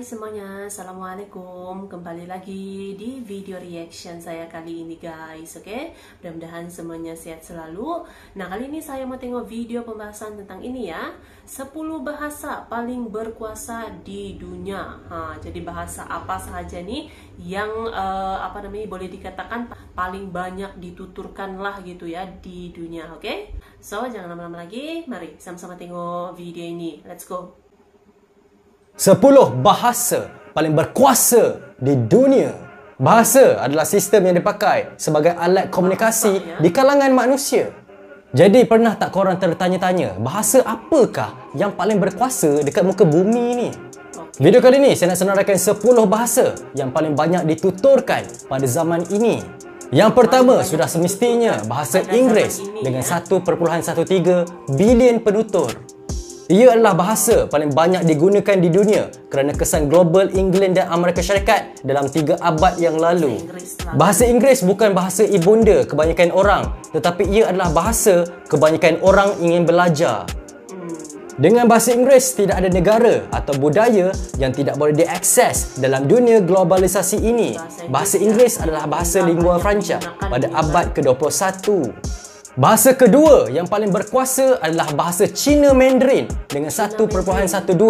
Hai semuanya, Assalamualaikum. Kembali lagi di video reaction saya kali ini guys. Oke, mudah-mudahan semuanya sehat selalu. Nah, kali ini saya mau tengok video pembahasan tentang ini ya, 10 bahasa paling berkuasa di dunia. Jadi bahasa apa saja nih yang boleh dikatakan paling banyak dituturkan lah gitu ya di dunia. Oke, so jangan lama-lama lagi, mari sama-sama tengok video ini. Let's go. 10 bahasa paling berkuasa di dunia. Bahasa adalah sistem yang dipakai sebagai alat komunikasi di kalangan manusia. Jadi pernah tak korang tertanya-tanya, bahasa apakah yang paling berkuasa dekat muka bumi ni? Video kali ni saya nak senaraikan 10 bahasa yang paling banyak dituturkan pada zaman ini. Yang pertama sudah semestinya bahasa Inggeris dengan 1.13 bilion penutur. Ia adalah bahasa paling banyak digunakan di dunia kerana kesan global England dan Amerika Syarikat dalam 3 abad yang lalu. Bahasa Inggeris bukan bahasa ibunda kebanyakan orang, tetapi ia adalah bahasa kebanyakan orang ingin belajar. Dengan bahasa Inggeris, tidak ada negara atau budaya yang tidak boleh diakses dalam dunia globalisasi ini. Bahasa Inggeris adalah bahasa lingua franca pada abad ke-21. Bahasa kedua yang paling berkuasa adalah bahasa Cina Mandarin dengan 1.12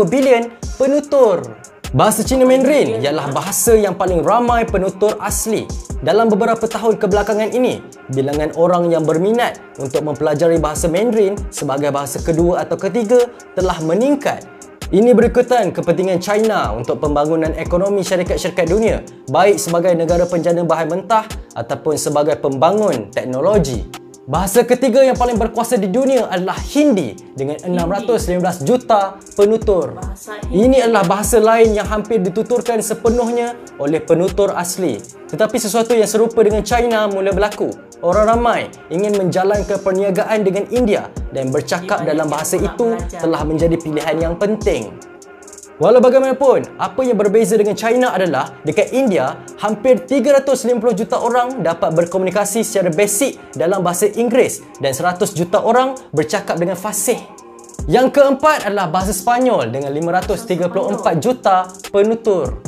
bilion penutur. Bahasa Cina Mandarin ialah bahasa yang paling ramai penutur asli. Dalam beberapa tahun kebelakangan ini, bilangan orang yang berminat untuk mempelajari bahasa Mandarin sebagai bahasa kedua atau ketiga telah meningkat. Ini berikutan kepentingan China untuk pembangunan ekonomi syarikat-syarikat dunia, baik sebagai negara penjana bahan mentah ataupun sebagai pembangun teknologi. Bahasa ketiga yang paling berkuasa di dunia adalah Hindi dengan 615 juta penutur. Ini adalah bahasa lain yang hampir dituturkan sepenuhnya oleh penutur asli. Tetapi sesuatu yang serupa dengan China mula berlaku. Orang ramai ingin menjalankan perniagaan dengan India dan bercakap dalam bahasa itu telah menjadi pilihan yang penting. Walau bagaimanapun, apa yang berbeza dengan China adalah dekat India, hampir 350 juta orang dapat berkomunikasi secara basic dalam bahasa Inggeris dan 100 juta orang bercakap dengan fasih. Yang keempat adalah bahasa Sepanyol dengan 534 juta penutur.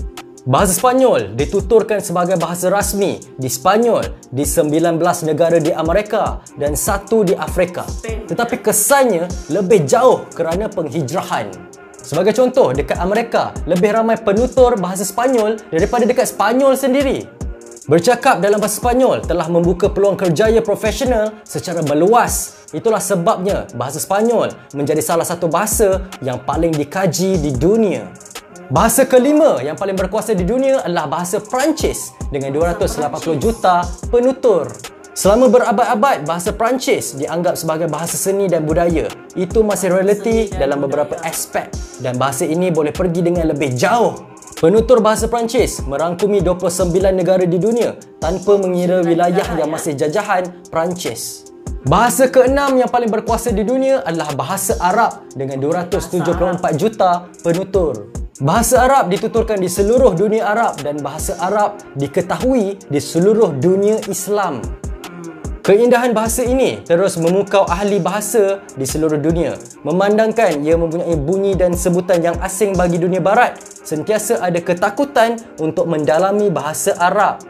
Bahasa Sepanyol dituturkan sebagai bahasa rasmi di Sepanyol di 19 negara di Amerika dan 1 di Afrika. Tetapi kesannya lebih jauh kerana penghijrahan. Sebagai contoh, dekat Amerika, lebih ramai penutur bahasa Sepanyol daripada dekat Sepanyol sendiri. Bercakap dalam bahasa Sepanyol telah membuka peluang kerjaya profesional secara meluas. Itulah sebabnya bahasa Sepanyol menjadi salah satu bahasa yang paling dikaji di dunia. Bahasa kelima yang paling berkuasa di dunia adalah bahasa Perancis dengan 280 juta penutur. Selama berabad-abad, bahasa Perancis dianggap sebagai bahasa seni dan budaya. Itu masih relatif dalam beberapa aspek dan bahasa ini boleh pergi dengan lebih jauh. Penutur bahasa Perancis merangkumi 29 negara di dunia tanpa mengira wilayah yang masih jajahan Perancis. Bahasa keenam yang paling berkuasa di dunia adalah bahasa Arab dengan 274 juta penutur. Bahasa Arab dituturkan di seluruh dunia Arab dan bahasa Arab diketahui di seluruh dunia Islam. Keindahan bahasa ini terus memukau ahli bahasa di seluruh dunia. Memandangkan ia mempunyai bunyi dan sebutan yang asing bagi dunia barat, sentiasa ada ketakutan untuk mendalami bahasa Arab.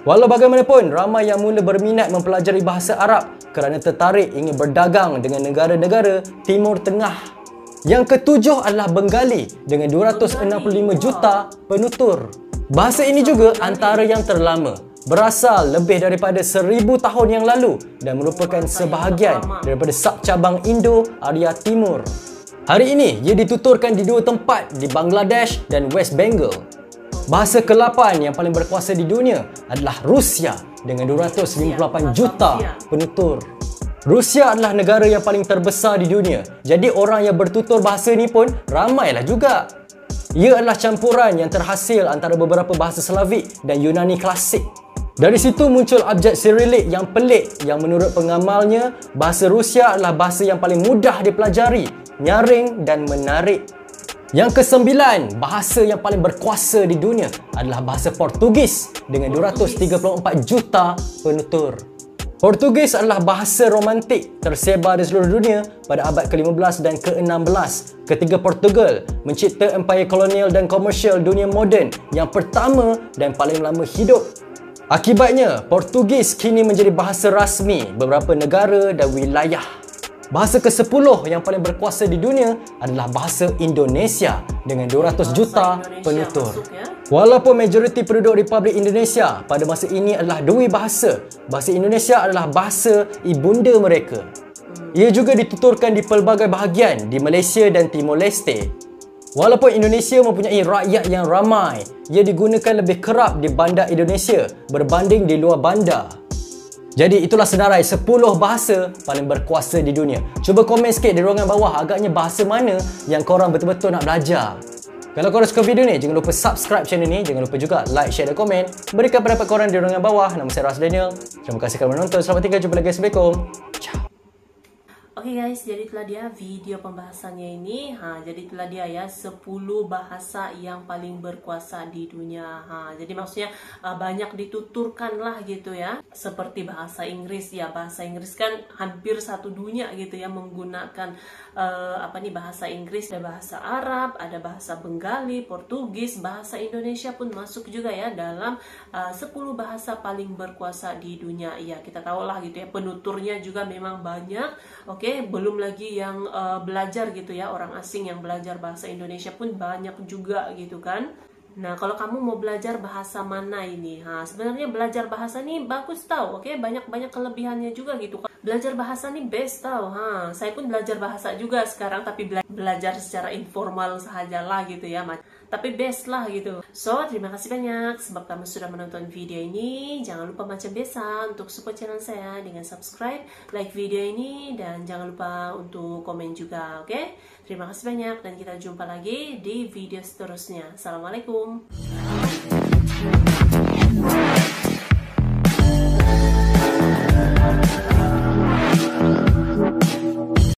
Walau bagaimanapun, ramai yang mula berminat mempelajari bahasa Arab kerana tertarik ingin berdagang dengan negara-negara Timur Tengah. Yang ketujuh adalah Bengali dengan 265 juta penutur. Bahasa ini juga antara yang terlama. Berasal lebih daripada 1000 tahun yang lalu dan merupakan sebahagian daripada subcabang Indo-Arya Timur. Hari ini, ia dituturkan di 2 tempat di Bangladesh dan West Bengal. Bahasa ke-8 yang paling berkuasa di dunia adalah Rusia dengan 258 juta penutur. Rusia adalah negara yang paling terbesar di dunia, jadi orang yang bertutur bahasa ni pun ramailah juga. Ia adalah campuran yang terhasil antara beberapa bahasa Slavik dan Yunani klasik. Dari situ muncul abjad Cyrillic yang pelik yang menurut pengamalnya, bahasa Rusia adalah bahasa yang paling mudah dipelajari, nyaring dan menarik. Yang kesembilan, bahasa yang paling berkuasa di dunia adalah bahasa Portugis dengan 234 juta penutur. Portugis adalah bahasa romantik tersebar di seluruh dunia pada abad ke-15 dan ke-16 ketika Portugal mencipta empayar kolonial dan komersial dunia moden yang pertama dan paling lama hidup. Akibatnya, Portugis kini menjadi bahasa rasmi beberapa negara dan wilayah. Bahasa ke-10 yang paling berkuasa di dunia adalah bahasa Indonesia dengan 200 juta penutur. Walaupun majoriti penduduk Republik Indonesia pada masa ini adalah dua bahasa, bahasa Indonesia adalah bahasa ibunda mereka. Ia juga dituturkan di pelbagai bahagian di Malaysia dan Timor Leste. Walaupun Indonesia mempunyai rakyat yang ramai, ia digunakan lebih kerap di bandar Indonesia berbanding di luar bandar. Jadi itulah senarai 10 bahasa paling berkuasa di dunia. Cuba komen sikit di ruangan bawah agaknya bahasa mana yang korang betul-betul nak belajar. Kalau korang suka video ni, jangan lupa subscribe channel ni. Jangan lupa juga like, share dan komen. Berikan pendapat korang di ruangan bawah. Nama saya Ras Daniel. Terima kasih kerana menonton. Selamat tinggal. Jumpa lagi. Assalamualaikum. Ciao. Oke guys, jadi itulah dia video pembahasannya ini. Jadi itulah dia ya 10 bahasa yang paling berkuasa di dunia. Jadi maksudnya banyak dituturkan lah gitu ya. Seperti bahasa Inggris ya, bahasa Inggris kan hampir satu dunia gitu ya menggunakan bahasa Inggris. Ada bahasa Arab, ada bahasa Bengali, Portugis, bahasa Indonesia pun masuk juga ya dalam 10 bahasa paling berkuasa di dunia. Ya kita tahu lah gitu ya, penuturnya juga memang banyak. Oke, belum lagi yang belajar gitu ya, orang asing yang belajar bahasa Indonesia pun banyak juga gitu kan. Nah, kalau kamu mau belajar bahasa mana ini? Sebenarnya belajar bahasa ini bagus tau, oke? Banyak kelebihannya juga gitu. Belajar bahasa ini best tau. Saya pun belajar bahasa juga sekarang, tapi belajar secara informal sajalah gitu ya. Tapi best lah gitu. So, terima kasih banyak sebab kamu sudah menonton video ini. Jangan lupa macam biasa untuk support channel saya dengan subscribe, like video ini, dan jangan lupa untuk komen juga, oke? Terima kasih banyak dan kita jumpa lagi di video seterusnya. Assalamualaikum.